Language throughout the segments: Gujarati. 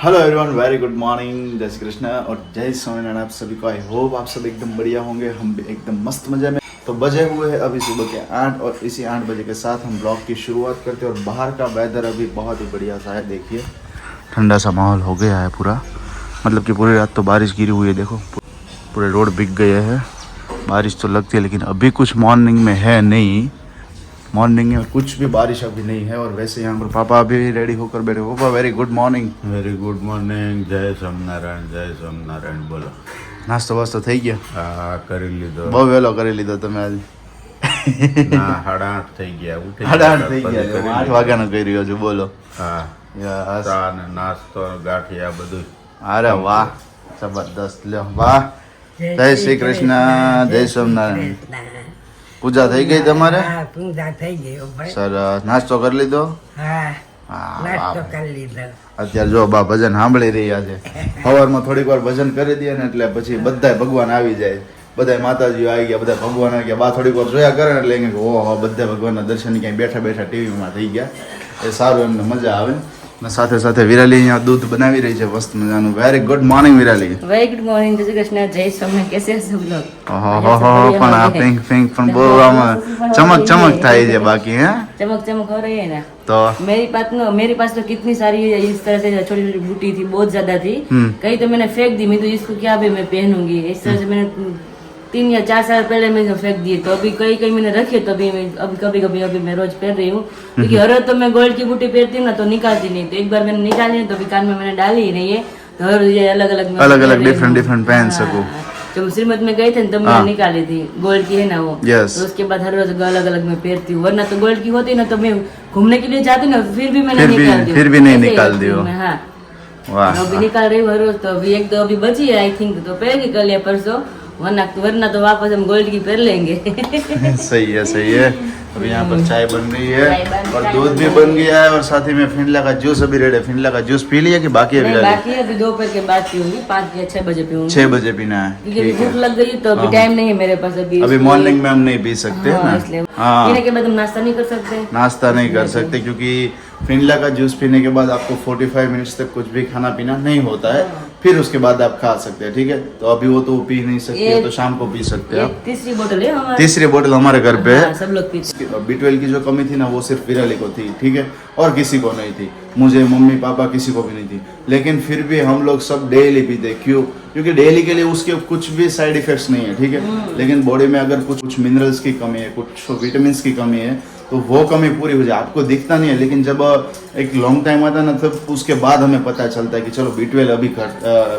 Hello everyone, very good morning, जय श्री कृष्ण और जय स्वामीनारायण। आप सभी को आई होप आप सब एकदम बढ़िया होंगे, हम भी एकदम मस्त मजे में। तो बजे हुए हैं अभी सुबह के 8 और इसी 8 बजे के साथ हम ब्लॉग की शुरुआत करते हैं। और बाहर का वेदर अभी बहुत ही बढ़िया सा है, देखिए ठंडा सा माहौल हो गया है पूरा। मतलब कि पूरी रात तो बारिश गिरी हुई है, देखो पूरे रोड बिक गए हैं। बारिश तो लगती है लेकिन अभी कुछ मॉर्निंग में है नहीं, मॉर्निंग में कुछ भी बारिश अभी नहीं है। और वैसे यहाँ पर पापा अभी रेडी होकर बैठे। पापा very good morning. Very good morning, जय स्वामीनारायण बोलो। નાસ્તો વાસ્તો થઈ ગયો? હા, કરી લીધો. બહુ વહેલો કરી લીધો તમે આજે. ના, 8:30 થઈ ગયા. ઉઠી 8:30 થઈ ગયા, 8 વાગ્યાનો કરી રહ્યો છું, બોલો. હા, યસ. ચા ને નાસ્તો ગાંઠિયા બધું. અરે વાહ, જબરદસ્ત. લ્યો વાહ. જય શ્રી કૃષ્ણ, જય સ્વામિનારાયણ. પૂજા થઈ ગઈ તમારે? હા, પૂજા થઈ ગઈ હો ભાઈ. સરસ. નાસ્તો કરી લીધો? હા, હા, નાસ્તો વાહ. કરી લીધો. અત્યારે જો બા ભજન સાંભળી રહ્યા છે. સવારમાં થોડીક વાર ભજન કરી દઈએ ને એટલે પછી બધાય ભગવાન આવી જાય. બધાય માતાજીઓ આવી ગયા, બધા ભગવાન આવી ગયા. બા થોડીક વાર જોયા કરે ને એટલે એમ કે ઓહો, બધા ભગવાનના દર્શન ક્યાંય બેઠા બેઠા ટીવીમાં થઈ ગયા. એ સારું, એમને મજા આવે. અને સાથે સાથે વિરાલી અહીંયા દૂધ બનાવી રહી છે મસ્ત મજાનું. Very good morning Virali. Very good morning, जय श्री कृष्ण, जय स्वामी। कैसे हैं सब लोग? ઓહો પણ આ પિંક પિંક પણ બહુ આમાં ચમક ચમક થાય છે બાકી હે. चमक चमक हो रही है ना। તો मेरे पास तो कितनी सारी इस तरह से छोटी छोटी बूटी थी, बहुत ज्यादा थी। कहीं तो मैंने फेंक दी, मैं तो इसको क्या भी मैं पहनूंगी। इस तरह से मैंने 3 या 4 साल पहले मैंने फेंक दिए। तो अभी कहीं कहीं मैंने रखे, तो अभी अभी कभी कभी अभी मैं रोज पहन रही हूँ। क्योंकि हर रोज तो मैं गोल्ड की बूटी पहनती हूँ ना, तो निकालती नहीं। तो एक बार मैंने निकाली तो अभी कान में मैंने डाली ही नहीं है। तो हर ये अलग अलग डिफरेंट पहन सकूं। जब श्रीमद में गए थे तब मैंने निकाली थी, गोल्ड की है ना वो। Yes. तो उसके बाद हर रोज अलग अलग मैं पहनती हूँ। वरना तो गोल्ड की होती ना, तो मैं घूमने के लिए जाती ना, फिर भी मैंने निकाल दी। फिर भी नहीं ऐसे ही निकाल रखती दी हूँ हो। मैं, हाँ। वाह, अभी निकाल रही हूँ हर रोज। तो अभी एक तो अभी बची है आई थिंक, तो पहनेगी कल या परसों। वरना तो वापस हम गोल्ड की पहन लेंगे। सही है सही है। अभी यहाँ पर चाय बन रही है चाय बन और रही है, दूध भी बन गया है। और साथ ही में फिंडला का जूस अभी रेडी है। फिंडला का जूस पी लिया कि बाकी है? नहीं, अभी बाकी है, अभी दोपहर के बाद पीऊंगी, 5 या 6 बजे पीऊंगी। 6 बजे पीना है, क्योंकि अभी ठीक भूख है। लग गई, तो अभी हाँ। टाइम नहीं है मेरे पास अभी। अभी इसलिए- मॉर्निंग में हम नहीं पी सकते है हाँ, ना। इसलिए हाँ, पीने के बाद हम नाश्ता नहीं कर सकते। नाश्ता नहीं कर सकते क्योंकि फिंडला का जूस पीने के बाद आपको 45 मिनट्स तक कुछ भी खाना पीना नहीं होता है। फिर उसके बाद आप खा सकते हैं, ठीक है। तो अभी वो तो पी नहीं सकते ये- तो शाम को पी सकते हैं ये आप। 3री बोतल है हमारी। 3री बोतल हमारे घर पे हाँ, है। सब लोग पीते। B12 की जो कमी थी ना, वो सिर्फ विराली को थी, ठीक है, और किसी को नहीं थी। मुझे, मम्मी पापा किसी को भी नहीं थी। लेकिन फिर भी हम लोग सब डेली पीते। क्यों? क्योंकि डेली के लिए उसके कुछ भी साइड इफेक्ट्स नहीं है, ठीक है। लेकिन बॉडी में अगर कुछ मिनरल्स की कमी है, कुछ विटामिन की कमी है, तो वो कमी पूरी हो जाए। आपको दिखता नहीं है, लेकिन जब एक लॉन्ग टाइम आता है ना, तब उसके बाद हमें पता चलता है कि चलो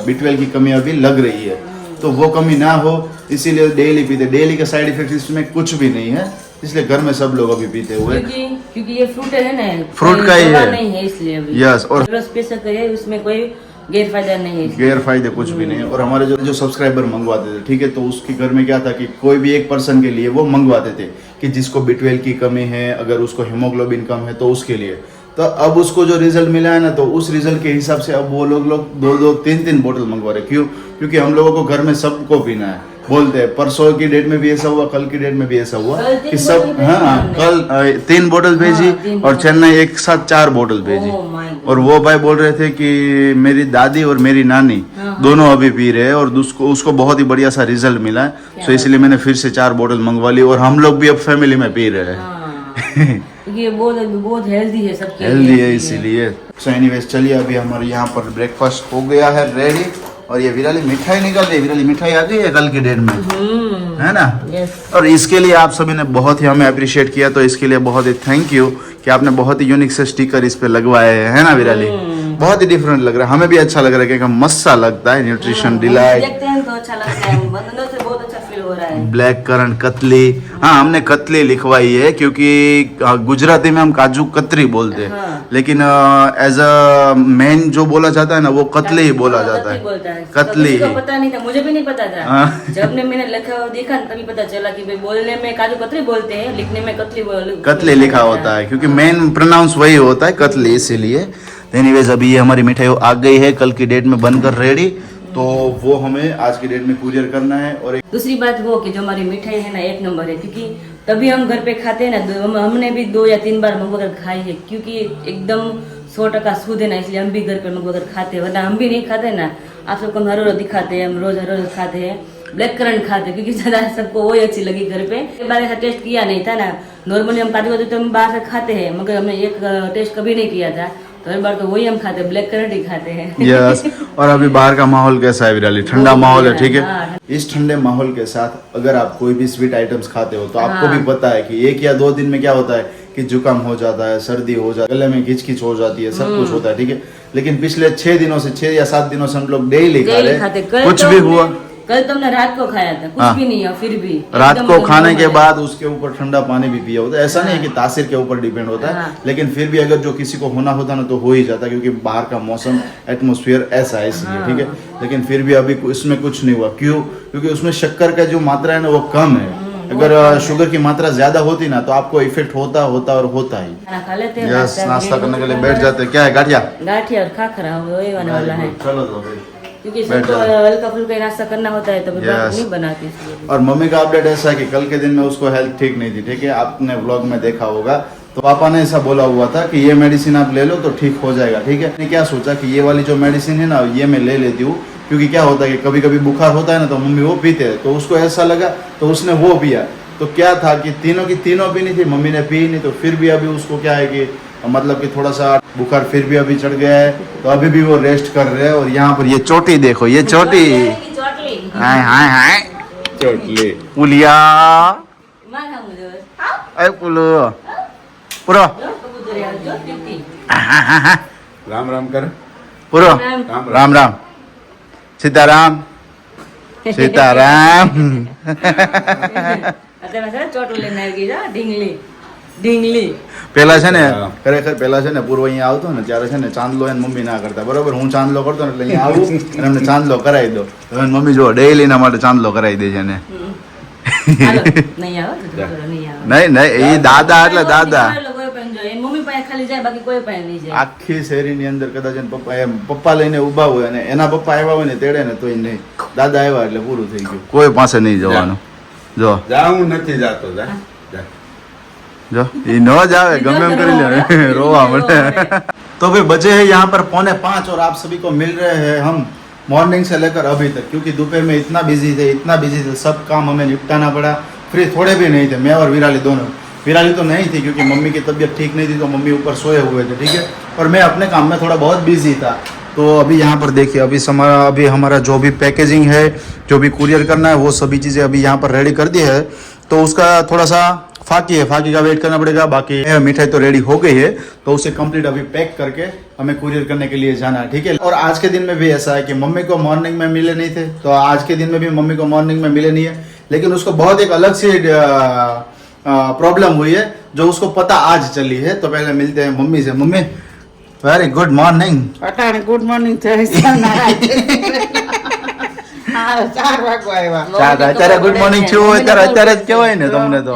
B12 की कमी अभी लग रही है। तो वो कमी ना हो इसीलिए डेली पीते। डेली का साइड इफेक्ट इसमें कुछ भी नहीं है, इसलिए घर में सब लोग अभी पीते हुए। क्योंकि ये फ्रूट है ना, फ्रूट का ही दवा है। नहीं है इसलिए अभी। यस, और रस पी सकते हैं, उसमें कोई गैरफायदा नहीं है। गैर फायदे कुछ भी नहीं है। और हमारे जो सब्सक्राइबर मंगवाते थे, ठीक है, तो उसके घर में क्या था कि कोई भी एक पर्सन के लिए वो मंगवाते थे कि जिसको B12 की कमी है, अगर उसको हीमोग्लोबिन कम है तो उसके लिए। तो अब उसको जो रिजल्ट मिला है ना, तो उस रिजल्ट के हिसाब से अब वो लोग 2-2, 3-3 बोतल मंगवा रहे। क्यों? क्योंकि हम लोगों को घर में सबको पीना है। बोलते हैं परसों की डेट में भी ऐसा हुआ, कल की डेट में भी ऐसा हुआ कल 3 कि सब, बोतल भेजी हाँ, हमने। कल 3 बोतल भेजी। हाँ, 3 और बोतल। चेन्नई एक साथ 4 बोतल भेजी। Oh my God। और वो भाई बोल रहे थे कि मेरी दादी और मेरी नानी दोनों अभी पी रहे हैं और उसको बहुत ही बढ़िया सा रिजल्ट मिला है। तो इसलिए मैंने फिर से 4 बोतल मंगवा ली और हम लोग भी अब फैमिली में पी रहे हैं। हाँ, क्योंकि ये बहुत हेल्दी है सबके लिए। हेल्दी है इसीलिए। सो एनीवेज, चलिए अभी हमारे यहाँ पर ब्रेकफास्ट हो गया है रेडी। और ये विराली मिठाई निकल रही है। विराली मिठाई आ गई है कल की डेट में, है ना। यस। और इसके लिए आप सभी ने बहुत ही हमें अप्रिशिएट किया, तो इसके लिए बहुत ही थैंक यू कि आपने बहुत ही यूनिक से स्टिकर इस पे लगवाए हैं, है ना विराली। बहुत ही डिफरेंट लग रहा है, हमें भी अच्छा लग रहा है कि मस्त सा लगता है। न्यूट्रिशन डिलाइट, देखते हैं तो अच्छा लगता है, बंधनों से बहुत अच्छा फील हो रहा है। Black currant katli. हाँ, हमने कतली लिखवाई है क्योंकि गुजराती में हम काजू कतरी बोलते हैं। हाँ। लेकिन एज अ मेन जो बोला जाता है ना, वो कतली ही बोला जाता कतली बोलता है। है। कतली। तो पता नहीं था, मुझे भी नहीं पता था। हाँ। जब मैंने लिखा और देखा ना, तभी पता चला कि भाई बोलने में काजू कतरी बोलते हैं, लिखने में कतली लिखा होता है क्योंकि मेन प्रोनाउंस वही होता है, कतली, इसीलिए। एनीवेज, अभी ये हमारी मिठाई आ गई है कल की डेट में बनकर रेडी। तो वो हमें आज की डेट में कुरियर करना है। और दूसरी बात वो कि जो हमारी मिठाई है ना, 1 नंबर है। क्योंकि तभी हम घर पे खाते हैं ना, हमने भी 2 या 3 बार मंगवा कर खाई है। क्योंकि एकदम 100% शुद्ध है ना, इसलिए हम भी घर पे लोग अगर खाते हैं, वरना हम भी नहीं खाते ना। आप सबको हर रोज दिखाते हैं, हम रोज हर रोज खाते हैं, ब्लैक करंट खाते हैं, क्योंकि ज्यादा सबको वही अच्छी लगी घर पे। एक बार ऐसा टेस्ट किया नहीं था ना, नॉर्मली हम काजू कतली तो हम बाहर से खाते हैं, मगर हमने एक टेस्ट कभी नहीं किया था, तो हर बार तो वही हम खाते हैं, ब्लैक करंट ही खाते हैं। यस। और अभी बाहर का माहौल कैसा है विराली? ठंडा माहौल है, ठीक है। हाँ। इस ठंडे माहौल के साथ अगर आप कोई भी स्वीट आइटम्स खाते हो तो आपको हाँ। भी पता है कि 1 या 2 दिन में क्या होता है कि जुकाम हो जाता है, सर्दी हो जाती है, गले में खिचखिच हो जाती है, सब कुछ होता है, ठीक है। लेकिन पिछले 6 दिनों से 6 या 7 दिनों से हम लोग डेली खा रहे खाते। हैं, कुछ भी हुआ। कल तुमने रात को खाया था, कुछ हाँ। भी नहीं है, फिर भी रात एकदम को एकदम खाने के normal है। बाद उसके ऊपर ठंडा पानी भी पिया होता है। ऐसा नहीं है कि तासीर के ऊपर डिपेंड होता है, हाँ। लेकिन फिर भी अगर जो किसी को होना होता ना तो हो ही जाता, क्योंकि बाहर का मौसम एटमोस्फियर ऐसा है इसलिए, हाँ। ठीक है। लेकिन फिर भी अभी इसमें कुछ नहीं हुआ। क्यों? क्योंकि उसमें शक्कर का जो मात्रा है ना वो कम है। अगर शुगर की मात्रा ज्यादा होती ना तो आपको इफेक्ट होता और होता ही। खाना खा लेते हैं, यस, नाश्ता करने के लिए बैठ जाते हैं। क्या है? गाठिया? गाठिया और खाखरा वही होने वाला है, चलो तो फिर। क्योंकि बैठ सबको जाओ। हल्का फुल्का नाश्ता करना होता है, तो फिर Yes. नहीं बनाती इसलिए। और मम्मी का अपडेट ऐसा है कि कल के दिन में उसको हेल्थ ठीक नहीं थी, ठीक है। आपने व्लॉग में देखा होगा, तो पापा ने ऐसा बोला हुआ था कि ये मेडिसिन आप ले लो तो ठीक हो जाएगा, ठीक है। मैंने क्या सोचा कि ये वाली जो मेडिसिन है ना ये मैं ले लेती हूँ, क्योंकि क्या होता है कि कभी कभी बुखार होता है ना तो मम्मी वो पीते हैं, तो उसको ऐसा लगा तो उसने वो पिया। तो क्या था कि तीनों की तीनों पीनी थी, मम्मी ने पी नहीं, तो फिर भी अभी उसको क्या है कि मतलब कि थोड़ा सा बुखार फिर भी अभी चढ़ गया है, तो अभी भी वो रेस्ट कर रहे हैं। और यहाँ पर ये चोटी देखो, ये चोटी, हाय हाय हाय चोटली पुलिया, अरे पुलो पूरा राम राम कर पूरा राम राम राम सीताराम सीताराम ચોટું લઈને આવી ગઈ ઢીંગલી ઢીંગલી પેલા છે ને ખરેખર પેલા છે ને પૂર્વ અહીંયા આવતો ને ત્યારે છે ને ચાંદલો એને મમ્મી ના કરતા, બરોબર. હું ચાંદલો કરતો ને એટલે અહીંયા આવું અને એમને ચાંદલો કરાવી દો. હવે મમ્મી જો ડેઈલી ના માટે ચાંદલો કરાવી દે છે ને. હાલો, નહીં આવે નહીં આવે નહીં નહીં, એ દાદા એટલે દાદા. કોઈ પણ જો એ મમ્મી પાસે ખાલી જાય, બાકી કોઈ પાસે નહીં જાય. આખી શેરીની અંદર કદાચ એને પપ્પા એમ પપ્પા લઈને ઊભા હોય અને એના પપ્પા આવ્યા હોય ને તેડે ને તોય નહીં, દાદા આવ્યા એટલે પૂરું થઈ ગયું. કોઈ પાસે નહીં જવાનું. જો જા હું નથી જાતો જા જા जो ये न जावे गमे हम करी ले रोवा मटे. तो फिर बजे हैं यहाँ पर 4:45 और आप सभी को मिल रहे हैं हम मॉर्निंग से लेकर अभी तक, क्योंकि दोपहर में इतना बिजी थे, सब काम हमें निपटाना पड़ा. फ्री थोड़े भी नहीं थे, मैं और विराली दोनों. विराली तो नहीं थी क्योंकि मम्मी की तबीयत ठीक नहीं थी, तो मम्मी ऊपर सोए हुए थे, ठीक है. और मैं अपने काम में थोड़ा बहुत बिजी था. तो अभी यहाँ पर देखिए, अभी हमारा जो भी पैकेजिंग है, जो भी कुरियर करना है, वो सभी चीज़ें अभी यहाँ पर रेडी कर दी है. तो उसका थोड़ा सा फाकी है, फाकी का वेट करना पड़ेगा. बाकी मिठाई तो रेडी हो गई है, तो उसे कंप्लीट अभी पैक करके हमें कुरियर करने के लिए जाना है, ठीक है. और आज के दिन में भी ऐसा है कि मम्मी को मॉर्निंग में मिले नहीं थे, तो आज के दिन में भी मम्मी को मॉर्निंग में मिले नहीं है. लेकिन उसको बहुत एक अलग सी प्रॉब्लम हुई है जो उसको पता आज चली है. तो पहले मिलते हैं मम्मी से. Mummy very good morning. અટાણે ગુડ મોર્નિંગ થઈ હા 4 વાગવા આવ્યા. અત્યારે ગુડ મોર્નિંગ થયું હોય ત્યારે અત્યારે જ કહેવાય ને તમને તો.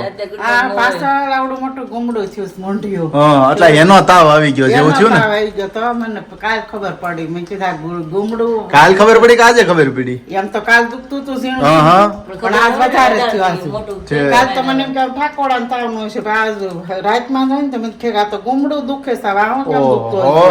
આ પાછળ આવડું મોટું ગુમડું થયું છે, મોંઢિયું. હા, એટલે એનો તાવ આવી ગયો જેવું એનો થયું ને. તાવ આવી ગયો તો મને કાલ ખબર પડી. મેં કીધા ગુમડું કાલ ખબર પડી કે આજે ખબર પડી? એમ તો કાલ દુખતું હતું ઝીણું હા હા પણ આજ વધારે થયું આજુ. છે. કાલ તો મને એમ કે ઠાકોડા ને તાવનું છે, પણ આજ રાતમાં જોઈને તો મને કે આ તો ગુમડું દુખે છે, હવે આમાં કેમ દુખતું હશે? ઓહો,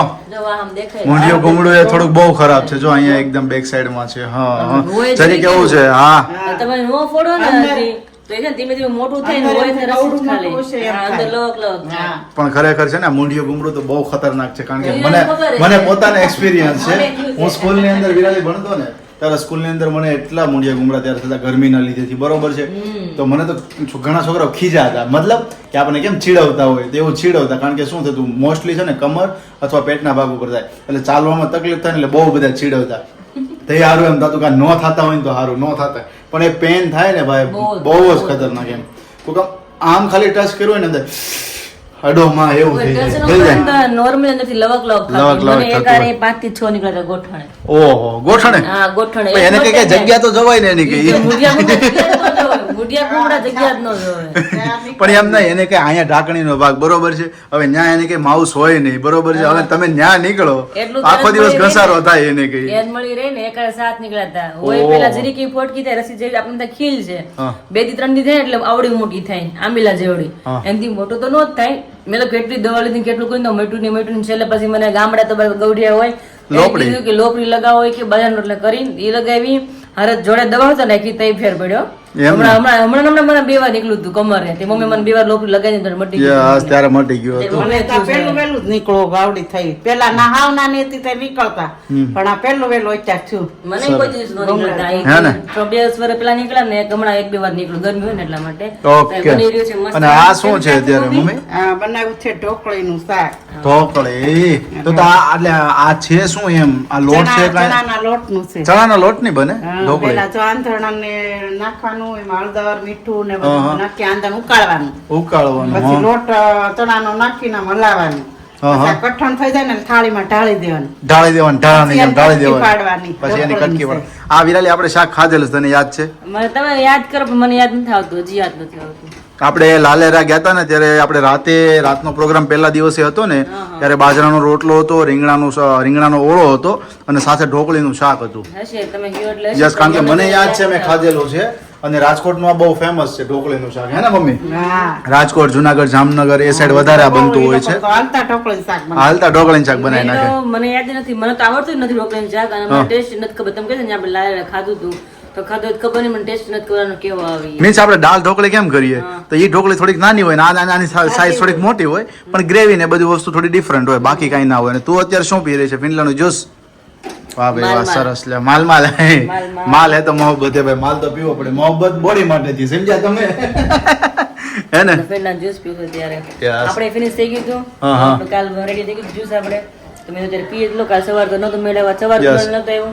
દેખાય મૂંઢિયો ગુમડું એ થોડુંક બહુ ખરાબ છે. જો અહીંયા એકદમ બેક સાઈડ માં છે. હા હા, હોય જરી કેવું છે. હા તમે નો ફોડો ને અંદર- હજી, તો એ છે ને ધીમે ધીમે મોટું થાય ને અંદર હોય એમ તો રસ જ કવડું ખાલી. મોટું છે એમ હા, અંદર થાય. લોક લોક થાય. હા. પણ ખરેખર છે ને મૂંઢિયો ગુમડું તો બહુ ખતરનાક છે. કારણ કે એને મને ખબર છે. મને પોતાને એક્સપિરિયન્સ છે. મને થયું છે. હું સ્કૂલ ની અંદર વિરાલી ભણતો ને ત્યારે સ્કૂલ ની અંદર મને એટલા મૂંઢિયા ગુમડા ત્યારે થતા ગરમીના લીધેથી, બરોબર છે. તો મને તો ઘણા છોકરાઓ ખીજાતા, મતલબ કે આપણે કેમ ચીડવતા હોય તો એવું ચીડવતા. કારણ કે શું થતું, મોસ્ટલી છે ને કમર અથવા પેટના ભાગ ઉપર થાય એટલે ચાલવામાં તકલીફ થાય ને એટલે બહુ બધા ચીડવતા. તો એ સારું એમ થતું કે ન થતા હોય ને તો સારું, ન થતા પણ એ પેન થાય ને ભાઈ બહુ જ ખતરનાક. એમ કોક આમ ખાલી ટચ કર્યું હોય ને અંદર અડોમાં એવું થઈ જાય, થઈ જાય. નોર્મલ અંદરથી લવક લવક લવક લવક મને એક થતું આરે 5 થી 6 નીકળ્યા હતા ગોઠણે. ઓહો, ગોઠણે. હા ગોઠણે. પણ એને કઈ જગ્યા તો જવાય ને એની કઈ. મુંડિયા બુટિયા કુમડા જગ્યા જ ન જોવે. પણ એમ નહીં, એને કે અહીંયા ઢાંકણીનો ભાગ બરોબર છે, હવે ન્યા એને કે માઉસ હોય નહીં બરોબર છે, હવે તમે ન્યા નીકળો એટલું આખો તરત દિવસ મળી રહે ઘસારો ને. થાય એને કઈ. યાદ મળી રહે ને એકાદ સાથ નીકળ્યા હતા હોય ઓહ. પેલા જરી કઈ ફોટકી થાય રસી જેવી આપણે ત્યાં ખીલ છે હા. 2 થી 3 દી થાય એટલે આવડી મોટી થાય આંબીલા જેવડી હા. એનાથી મોટું તો નો જ થાય. મેં તો કેટલી દવા લીધી કેટલું કોઈ મેટું છેલ્લે પછી મને ગામડા તો બધા ગૌડિયા હોય એને લોપડી. કીધું કે લોપડી લગાવો હોય કે બજારનો એટલે કરીને એ લગાવી હારે જોડે દવા હતો નાખી તઈ ફેર પડ્યો. એમ ને? હમણાં મને 2 વાર નીકળ્યું હતું કમરે તે મમ્મી મને 2 વાર લોપડી લગાવી મટી ગયું. યસ, ત્યારે મટી ગયો હતો. મને તો પેલું વહેલું જ નીકળો ગાવડી થઈ. પેલા નહાવ નાની હતી તે નીકળતા, પણ આ પેલું વહેલું અત્યારે થયું. મને કોઈ દિવસ નો નીકળતા. હે ને? 2 વર્ષ પેલા નીકળ્યા ને હમણાં 1-2 વાર નીકળ્યું ગરમી હોય ને એટલા માટે. ઓકે. બની રહ્યું છે મસ્ત. અને આ શું છે અત્યારે મમ્મી? આ બનાવ્યું છે ઢોકળીનું શાક. ઢોકળી. તો આ એટલે આ છે શું એમ? આ લોટ છે કાંઈ? ચણાના લોટનું છે. ચણાનો લોટ નહીં બને હા, ઢોકળી? પેલા જો આંધણાને નાખવાનું, એમાં હળદર મીઠું ને હા, હા. બધું નાખી આંધણ ઉકાળવાનું, ઉકાળવાનું. પછી હા. લોટ ચણાનો નાખીને હલાવવાનું, હા, હા. પછી આ કઠણ થઈ જાય ને થાળીમાં ઢાળી દેવાનું. ઢાળી દેવાનું, ઢાળાની જેમ ઢાળી કટકી દેવાનું. પાડવાની, પછી એની ઢોકળીની કટકી છે. પાડવાની. આ વિરાલી આપણે શાક ખાધેલું છે, તને યાદ છે? મને તમે યાદ કરો પણ મને યાદ નથી આવતું, હજી યાદ નથી આવતું. આપણે લાલેરા ગયા હતા ને ત્યારે આપણે રાતનો પ્રોગ્રામ પહેલા દિવસે હતો ને ત્યારે બાજરાનો રોટલો હતો, રીંગણાનો ઓળો હતો અને સાથે ઢોકળીનું શાક હતું. હશે તમે કયો એટલે હશે. યસ, કારણ કે મને યાદ છે મેં ખાધેલું છે. અને રાજકોટનું આ બહુ ફેમસ છે ઢોકળીનું શાક, હે ને મમ્મી? હા. રાજકોટ, જુનાગઢ, જામનગર એ સાઈડ વધારે આ બનતું હોય છે. તો હાલતા ઢોકળીનું શાક બનાવે. હાલતા ઢોકળીનું શાક બનાવી મેં નાખે. તો મને યાદ નથી, મને તો આવડતું જ નથી ઢોકળીનું શાક અને મને ટેસ્ટ નથી ખબર. તમે કહે ને આપણે લાયેલા ખાધું હતું તો ખાધું હોય તો ખબર નહીં, મને ટેસ્ટ નથી કરવાનો કેવો આવી. મીન્સ આપણે દાળ ઢોકળી કેમ કરીએ તો એ ઢોકળી થોડીક નાની હોય ને આની સાઈઝ થોડીક મોટી હોય, પણ ગ્રેવી ને બધી વસ્તુ થોડી ડિફરન્ટ હોય, બાકી કઈ ના હોય. અને તું અત્યારે શું પી રહી છે? ફિનલાનું જ્યુસ? વાહ ભાઈ વાહ, સરસ. લે માલ માલ હે તો મોહબ્બત હે ભાઈ, માલ તો પીવો પડે. મોહબ્બત બોડી માટે થી, સમજ્યા તમે? હે ને? પહેલા જ્યુસ પીવું ત્યારે Yes. આપણે ફિનિશ થઈ ગયું હતું. હા, હા. આપણે કાલ રેડી થઈ ગયું જ્યુસ આપણે તમે અત્યારે પીએ જ લો. કાલ સવાર તો નતો મેળવ્યા, સવાર તો Yes. નતો આવ્યો.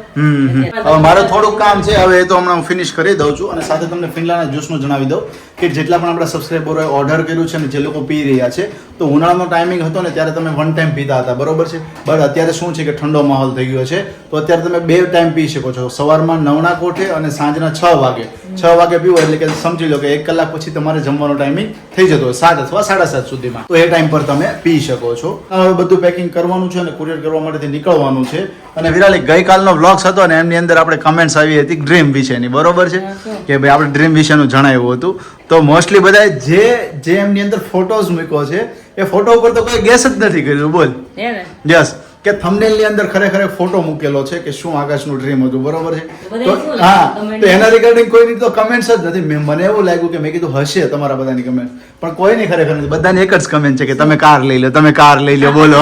હવે મારું થોડુંક કામ છે, હવે એ તો હમણાં હું ફિનિશ કરી દઉં છું. અને સાથે તમને ફિનલાના જ્યુસનું જણાવી દઉં કે જેટલા પણ આપણા સબસ્ક્રાઈબરોએ ઓર્ડર કર્યું છે અને જે લોકો પી રહ્યા છે, તો ઉનાળાનો ટાઈમિંગ હતો ને ત્યારે તમે 1 ટાઈમ પીતા હતા, બરોબર છે? બટ અત્યારે શું છે કે ઠંડો માહોલ થઈ ગયો છે, તો અત્યારે તમે 2 ટાઈમ પી શકો છો. સવારમાં 9ના કોઠે અને સાંજના 6 વાગે. 6 વાગે પીવો એટલે કે સમજી લો કે 1 કલાક પછી તમારે જમવાનો ટાઈમિંગ થઈ જતો હોય 7 અથવા 7:30 સુધીમાં, તો એ ટાઈમ પર તમે પી શકો છો. હવે બધું પેકિંગ કરવાનું છે અને કુરિયર કરવા માટે નીકળવાનું છે. અને વિરાલી, ગઈકાલનો વ્લોગ્સ હતો ને એમની અંદર આપણે કમેન્ટ્સ આવી હતી ડ્રીમ વિશેની, બરોબર છે? કે ભાઈ આપણે ડ્રીમ વિશેનું જણાવ્યું હતું. તો મોસ્ટલી બધા જે એમની અંદર ફોટોઝ મૂક્યો છે એ ફોટો ઉપર તો કોઈ ગેસ જ નથી કર્યું. બોલ. હે ને? યસ, કે થંબનેલ ની અંદર ખરેખર ફોટો મૂકેલો છે કે શું આકાશનું ડ્રીમ હતું, બરોબર છે? બધાએ તો શું હા, comment તો એના રિગાર્ડિંગ કોઈની તો કમેન્ટ્સ જ નથી. મને એવું લાગ્યું કે મેં કીધું હશે તમારા બધાની કમેન્ટ, પણ કોઈની ખરેખર નથી. બધાની એક જ કમેન્ટ છે કે તમે કાર લઈ લો, તમે કાર લઈ લો. બોલો.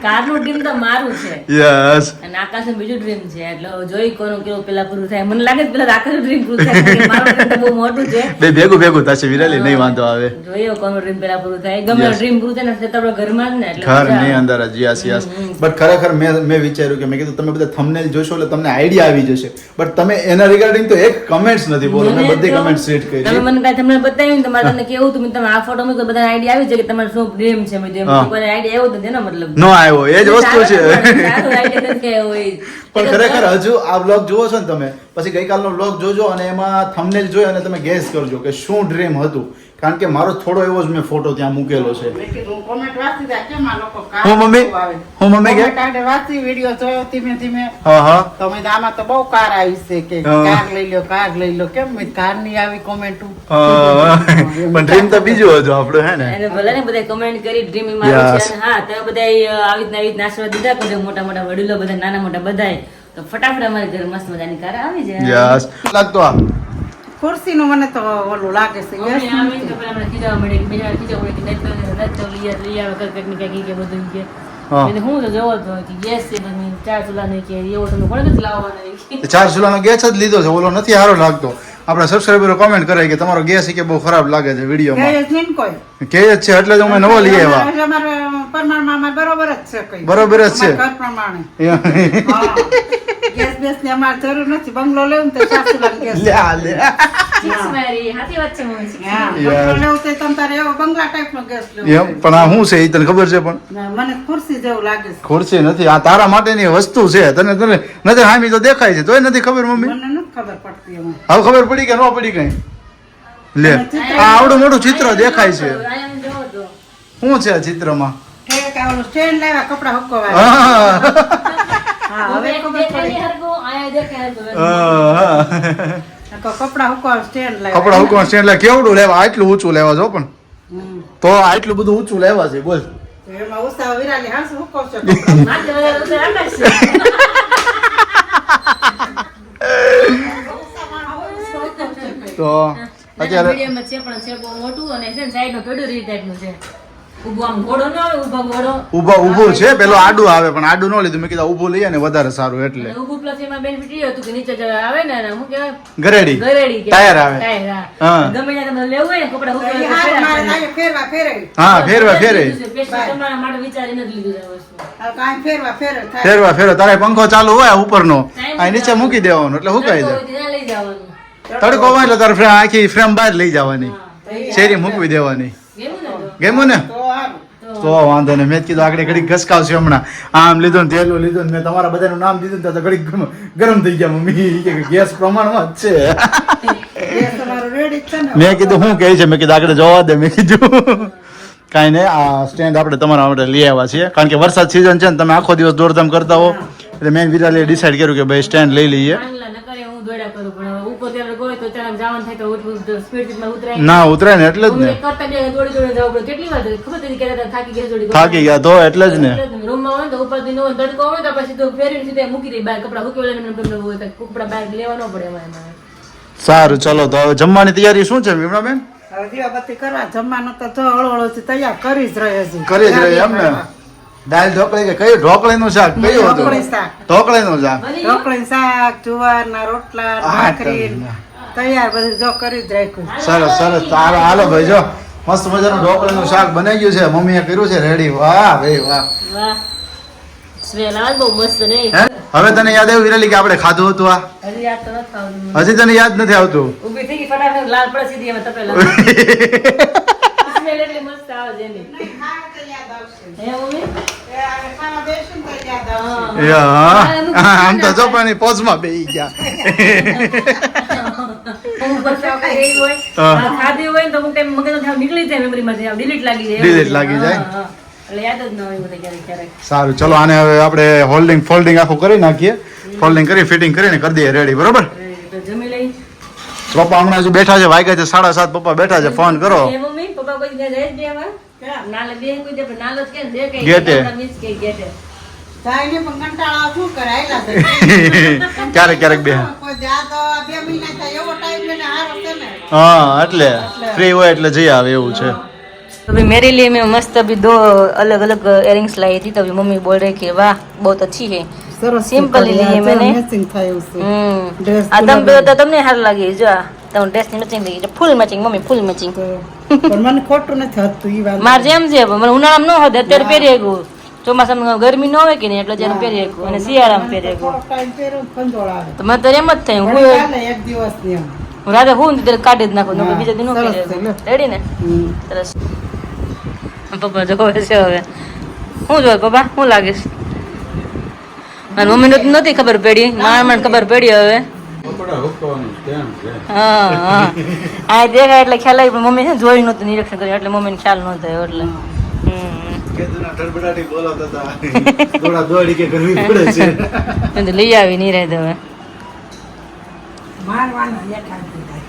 કારનું ડ્રીમ તો મારું છે યસ. અને આકાશનું બીજું ડ્રીમ છે, એટલે જોઈ કોનું કેવું પેલા પૂરું થાય. મને લાગે છે પેલા આકાશનું ડ્રીમ પૂરું થાય, કારણ કે મારું dream તો બહુ મોટું છે. બે ભેગું થશે વિરાલી, નહીં વાંધો આવે. જોઈએ કોનું ડ્રીમ પેલા પૂરું થાય. ગમે ડ્રીમ પૂરું થાય ને છતાં આપણે ઘરમાં જ ને એટલે ઘર મજા ની આવે. અંદર જ. યસ. બટ ખરેખર મેં વિચાર્યું કે મેં કીધું તમે બધા થંબનેલ જોશો એટલે તમને આઈડિયા આવી જશે, બટ તમે એના રિગાર્ડિંગ તો એક કમેન્ટ્સ નથી બોલો. મેં મને બધી તો- કમેન્ટ્સ રીડ કરી. તમે મને કાંઈ તમને બતાવ્યું ને તમારે તમને કેવું હતું, તમે આ ફોટો મૂકો બધાને આઈડિયા આવી જાય કે તમારે શું ડ્રીમ છે. મેં હા. કોઈ આઈડિયા આવ્યો જ નથી ને, મતલબ નો આવ્યો, એ જ વસ્તુ છે. સારું idea નથી આવ્યો એ. પણ ખરેખર હજુ આ વ્લોગ જુઓ છો ને તમે, પછી ગઈકાલનો વ્લોગ જોજો અને એમાં થંબનેલ જોઈ અને તમે ગેસ કરજો કે શું ડ્રીમ હતું. કારણ કે મારો થોડો એવો જ મેં ફોટો ત્યાં મૂકેલો છે. મેં કીધું comment વાંચી જાય, કેમ આ લોકો કાર હું મમ્મી? બહુ આવે? હું મમ્મી કે? comment આડે વાંચી, video જોયો ધીમે ધીમે. હા. તો મેં કીધું આમાં તો બહુ કાર આવી છે કે હા. કાર લઈ લો, કાર લઈ લો. કેમ મેં કાર ની આવી comment? પણ ડ્રીમ તો બીજું હતું આપણું, હે ને? એને ભલે ને બધા કમેન્ટ કરી ડ્રીમ મારું Yes. છે. અને હા, તમે બધા આવી રીતના આશીર્વાદ દીધા કરજો, મોટા મોટા વડીલો બધા, નાના મોટા બધાય. તો ફટાફટ અમારી ઘરે મસ્ત મજાની કાર આવી જાય. યસ. લાગતો આ ખુરશીનું મને તો ઓલું લાગે છે. મમ્મી આવીને તો પેલા મને ખીજાવા મળે કે બીજા ખીજાવા મળે કે નથી તો લઈ આવે કંઈક ને કંઈક કે બધું કે હા. એટલે હું તો જોવો તો કે ગેસ છે બની 4 ચૂલા નહીં કે એવો તમે કોણ નથી લાવવાના. 4 ચૂલાનો ગેસ જ લીધો છે, ઓલો નથી સારો લાગતો. આપણા સબસ્ક્રાઇબરો કોમેન્ટ કરે કે તમારો ગેસ કે બહુ ખરાબ લાગે છે વિડીયોમાં. ગેસ નહીં ને કોઈ. કે જ છે એટલે જ અમે નવો લઈ આવ્યા. એટલે અમારે પ્રમાણમાં અમારે બરોબર જ છે કઈ. બરોબર જ છે. અમારા ઘર પ્રમાણે. હા. ગેસ બેસની અમારે જરૂર નથી. બંગલો લેવું ને તો 4 ચૂલાનો ગેસ. લે. Yes, મારી સાચી વાત છે મમ્મી. હા, બંગલો લેવું તો તમ તારે એવો બંગલા ટાઈપનો ગેસ લેવો એમ જોઈએ. પણ આ શું છે એ તને ખબર છે? પણ ના, મને ખુરશી જેવું લાગે છે. ખુરશી નથી, આ તારા માટેની વસ્તુ છે. તને નજર હામી તો દેખાય છે, તોય નથી ખબર મમ્મી. મને નથી ખબર પડતી એમાં. હવે ખબર પડી કે ન પડી કઈ? લે આ આવડું મોટું ચિત્ર દેખાય છે આમ જોવો તો. શું છે આ ચિત્રમાં ઠેક આવડું સ્ટેન્ડ લાવ્યા કપડા હુકવા હા હા હવે એક ખબર દેખાય પડી હરખું, આયા દેખાય હરખું. કપડા હુકવા સ્ટેન્ડ લાવ્યા કપડા હુકવા સ્ટેન્ડ લે કેવડું લેવા આટલું ઊંચું લેવા જો પણ તો આટલું બધું ઊંચું લેવા છે બોલ એમાં ઉષા વિરાલી હાંસ હુકવશે માથે વધારે ઉતર આકાશ છે. તો નાના અત્યારે મીડિયમ જ છે પણ છે બહુ મોટું અને છે ને સાઈડમાં પેડું રીત ટાઈપનું છે. ઊભો આમ ઘોડો ન આવે, ઊભો ઘોડો. ઊભું છે પેલો આડું આવે પણ આડું ન લીધું મેં કીધું ઊભું લઈએ ને વધારે સારું એટલે અને ઊભું plus એમાં benefit એ હતું કે નીચે જે આવે ને એને શું કહેવાય? ગરેડી ગરેડી કહેવાય. ટાયર આવે ટાયર, હા. હા. ગમે ત્યાં તમારે લેવું હોય ને કપડાં તો હુકવા ઈ હાથ મારે લાગે ફેરવા ફેરે હા ફેરવા ફેરે Special તમારા માટે વિચારીને જ લીધું છે આ વસ્તુ. હવે કાંઈ ફેરવા ફેરે થાય ફેરવા ફેરવા તારે પંખો ચાલુ હોય ઉપરનો આ નીચે મૂકી દેવાનો એટલે હુકાઈ તડકો જાય હોય ત્યાં લઈ જવાનું. તડકો હોય એટલે તારે આખી ફ્રેમ બહાર લઈ જવાની શેરી મૂકવી દેવાની ગમ્યું ને તો? ગેમું ને તો હારું તો વાંધો ને મેં જ કીધું આગળ ઘડીક ઘસકાવશે હમણાં આમ લીધું ને તેલું લીધું ને મેં તમારા બધાનું નામ દીધું ને તો ઘડીક ગરમ થઈ ગયા મમ્મી ઈ કે ગેસ પ્રમાણમાં જ છે ગેસ તમારો રેડી જ છે ને મેં કીધું શું કહે છે મેં કીધું આગળ જોવા દે મેં કીધું કાંઈ નહીં આ સ્ટેન્ડ આપણે તમારા માટે લઈ આવ્યા છીએ કારણ કે વરસાદ સિઝન છે ને તમે આખો દિવસ દોડધામ કરતા હો એટલે મેં વિરાલીએ ડિસાઈડ કર્યું કે ભાઈ સ્ટેન્ડ લઈ લઈએ આંગળા ન કરે હું દોડ્યા કરું પણ હવે ઉપર ત્યારે ગયો તો ચાલ જવાનું થાય તો સ્પીડમાં ઉતરાય. ના ઉતરે ને એટલે જ ને હું એક કરતા બે દોડી દોડી જવું પડે. કેટલી વાર ખબર હતી કે થાકી ગયા દોડી થાકી ગયા તો એટલે જ ને રૂમમાં હોય ને તો ઉપરથી નો તડકો હોય તો પછી તો ફેરીને સીધા મૂકી દઈ બહાર કપડા મૂકી હોય કપડા બહાર લેવા ન પડે એમાં. સારું ચલો તો હવે જમવાની તૈયારી શું છે વિમળાબેન હવે દીવાબત્તી કરવા જમવાનું તો જો હળવળથી તૈયાર કરી જ રહે છે કરી જ રહી એમ ને દાલ ઢોકળી કે કયું ઢોકળીનું શાક કયું હતું ઢોકળી શાક. ઢોકળીનું શાક ઢોકળી શાક જુવારના રોટલા ભાખરી તૈયાર બધું જો કરી જ રાખ્યું સરસ સરસ તો હાલો હાલો ભાઈ જો મસ્ત મજાનું ઢોકળીનું શાક બનાવી ગયું છે મમ્મીએ કર્યું છે રેડી વાહ ભાઈ વાહ વાહ સ્મેલ આવે બહુ મસ્ત નહીં. હે હવે તને યાદ આવ્યું વિરાલી કે આપણે ખાધું હતું આ હજી યાદ તો નથી આવતું. હજી તને યાદ નથી આવતું ઊભી થઈ ગઈ ફટાફટ લાલ પડે સીધી એમાં તપેલા. સ્મેલ એટલી મસ્ત આવે છે એની. હે મમ્મી? ખાવા બેસું ને તો યાદ આવશે. હા. યા, આમ તો જો પણ પોઝમાં બેહી ગયા ઉપર ચાવકા ગઈ હોય, હા. ખાધી હોય ને તો અમુક time મગજમાંથી આમ નીકળી જાય મેમરીમાંથી, આમ delete લાગી જાય. Delete લાગી જાય. હા, હા. એટલે યાદ જ ન હોય મને ક્યારેક ક્યારેક. સારું ચલો આને હવે આપણે ફોલ્ડિંગ આખું કરી નાખીએ ફોલ્ડિંગ કરી ફિટિંગ કરીને કરી દઈએ રેડી બરોબર તો જમી લઈ. પપ્પા હમણાં હજુ બેઠા છે વાગ્યા છે 7:30 પપ્પા બેઠા છે ફોન કરો એ મમ્મી, પપ્પા કોઈ જગ્યાએ જાય જ નહીં આમાં? નાલે બે કોઈ દે, પણ નાલો જ કે ને, જે કઈ ગેટે. આપણા miss કઈ ગેટે. જાય ને પણ કંટાળા શું કરે આયલા છે ક્યારેક બે કોઈ જા તો 2 મહિના થાય એવો ટાઈમ લઈને હારો છે ને હા એટલે ફ્રી હોય એટલે જઈ આવે એવું છે तो अभी मेरे लिए मैं मस्त अभी दो अलग अलग इयरिंग्स लाई थी, तो अभी मम्मी बोल रही कि वाह बहुत अच्छी है. સરસ Simple ही लिए मैंने. મેચિંગ થાય છે Dress આ તમે પહેરો તો તમને સારું લાગે. જો આ તમે ડ્રેસ ની મેચિંગ થઈ ગઈ, ફૂલ મેચિંગ મમ્મી, ફૂલ મેચિંગ. પણ મને ખોટું નથી હતું ઈ વાત મારે જેમ છે મને ઉનાળામાં ન હોય અત્યારે પહેરી શકું, ચોમાસામાં ગરમી ન હોય કે નહીં એટલે જ્યારે પહેરી શકું, અને શિયાળામાં પહેરી શકું. થોડો ટાઈમ પહેરો કંજોળ આવે તો મને તો એમ જ થાય, પણ ચાલે એક દિવસ ની એમ હું રાતે હું ત્યારે કાઢી જ નાખું, નકર બીજા દી ન સરસ પહેરી છે, શકું. લે. રેડી ને? હમ. સરસ. પપ્પા જોવે છે હવે. શું જોવે પપ્પા? શું લાગે છે? મારી મમ્મીને તો નથી ખબર પડી, મારા મને ખબર પડી હવે. કપડા હુકવાનું સ્ટેન્ડ છે હા હા આ દેખાય એટલે ખ્યાલ આવી, પણ મમ્મી છે ને જોઈ નહોતું, નિરીક્ષણ કર્યું એટલે મમ્મીને ખ્યાલ ન થયો એટલે. કેદુના ધડબડાટી બોલાવતા હતા થોડા દોડી કે કરવી પડે છે એમ તો લઈ આવી નહીં રહે હવે. મારવાના લેખા દીધા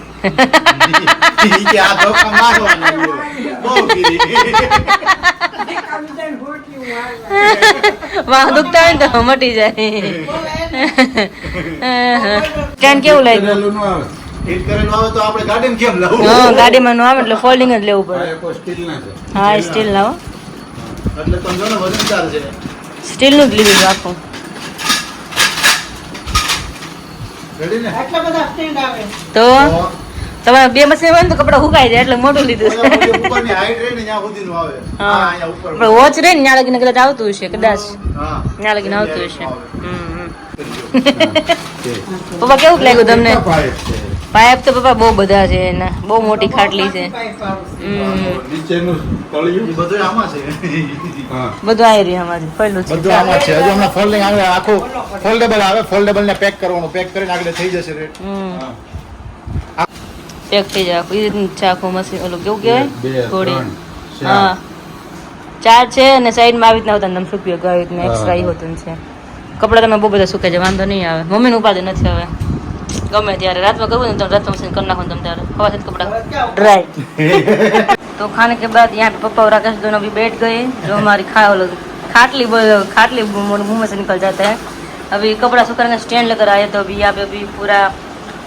ઈ કે આ ધોકા મારવાના બહુ ગીરી વાહ દુખતા હોય ને તો મટી જાય. સ્ટેન્ડ કેવું લાગ્યું? કરેલું ન આવે હિટ કરેલું આવે તો આપણે ગાડીમાં કેમ લાવવું હા ગાડીમાં નો આવે એટલે ફોલ્ડિંગ જ લેવું આ પડે. એકો સ્ટીલના છે હા સ્ટીલ લાવો, એટલે તમે જો ને વજનદાર છે સ્ટીલનું જ લીધું આખું. રેડી ને આટલા બધા સ્ટેન્ડ આવે તો તમારે બે મશીન હોય ને તો કપડા સુકાઈ જાય એટલે મોટું લીધું છે. ઓલા ઉપરની હાઈટ રહે ને ત્યાં સુધીનું આવે હા. અહીંયા ઉપર પણ વોચ રહે ને ત્યાં લગીને કદાચ આવતું હશે, કદાચ હા ત્યાં લગીને આવતું હશે. પપ્પા કેવું લાગ્યું તમને? પાઇપ છે પાઇપ તો પપ્પા બહુ બધા છે એના, બહુ મોટી ખાટલી છે. પાઇપ આવે છે. નીચેનું તળિયું એ બધું આમાં છે હા બધું આવી રહ્યું અમારું પહેલું છે. બધું આમાં છે હજુ હમણાં ફોલ્ડિંગ આવે આખું ફોલ્ડેબલ આવે ફોલ્ડેબલ ને પેક કરવાનું પેક કરીને આગળ થઈ જશે રેટ હમ. પેક થઈ જાય આખું. એ રીતનું છે આખું મશીન. ઓલું કેવું કહેવાય? 2 ઘોડી. 3 હા 4 છે અને સાઈડમાં આવી રીતના હોતા તમે સુકવી શકો. આવી રીતના એક્સ્ટ્રા એ હોતું છે. કપડાં તમે બહુ બધા સુકાઈ જાય, વાંધો નહીં આવે. મમ્મીનું ઉપાધિ નથી હવે. ગમે ત્યારે રાતમાં કરવું ને તમે રાતમાં મશીન કરી નાખો ને તમે ત્યારે હવા से कपड़ा ड्राई. तो खाने के बाद यहाँ पे पप्पा और राकेश दोनों भी बैठ गए. जो हमारी खाटली मुंह में से निकल जाता है. अभी कपड़ा सुखाने का स्टैंड लेकर आए तो अभी यहाँ पे अभी पूरा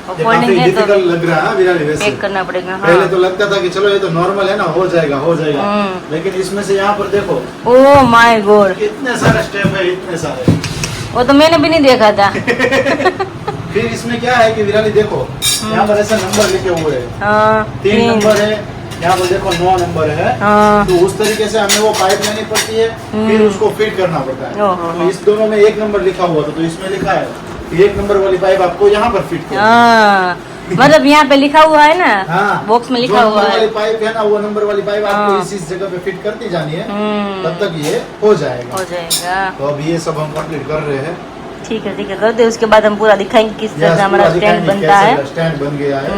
ये फोल्डिंग काफी है तो डिफिकल्ट लग रहा है विराली वैसे। पैक करना पड़ेगा. पहले हाँ तो लगता था कि चलो ये तो नॉर्मल है ना, हो जाएगा लेकिन इसमें से यहाँ पर देखो ओह माय गॉड, इतने सारे स्टेप है, इतने सारे. वो तो मैंने भी नहीं देखा था. फिर इसमें क्या है कि विराली देखो यहाँ पर ऐसा नंबर लिखे हुए हैं, हाँ 3 नंबर है, यहाँ पर देखो 9 नंबर है. हाँ तो उस तरीके से हमें वो पाइप लेनी पड़ती है, फिर उसको फिट करना पड़ता है. ओहो. तो इस दोनों में 1 नंबर लिखा हुआ था, तो इसमें लिखा है कि 1 नंबर वाली पाइप आपको यहाँ पर फिट करनी है. हाँ मतलब यहाँ पे लिखा हुआ है ना, हाँ, बॉक्स में लिखा जो हुआ नंबर वाली है. पाइप है ना, वो नंबर वाली पाइप आपको हाँ. इस जगह पे फिट करती जानी है, हम्म, तब तक ये हो जाएगा. हो जाएगा. तो अब ये सब हम कंप्लीट कर रहे हैं. ठीक है कर दे. उसके बाद हम पूरा दिखाएंगे किस तरह से हमारा स्टैंड बनता है. स्टैंड बन गया है.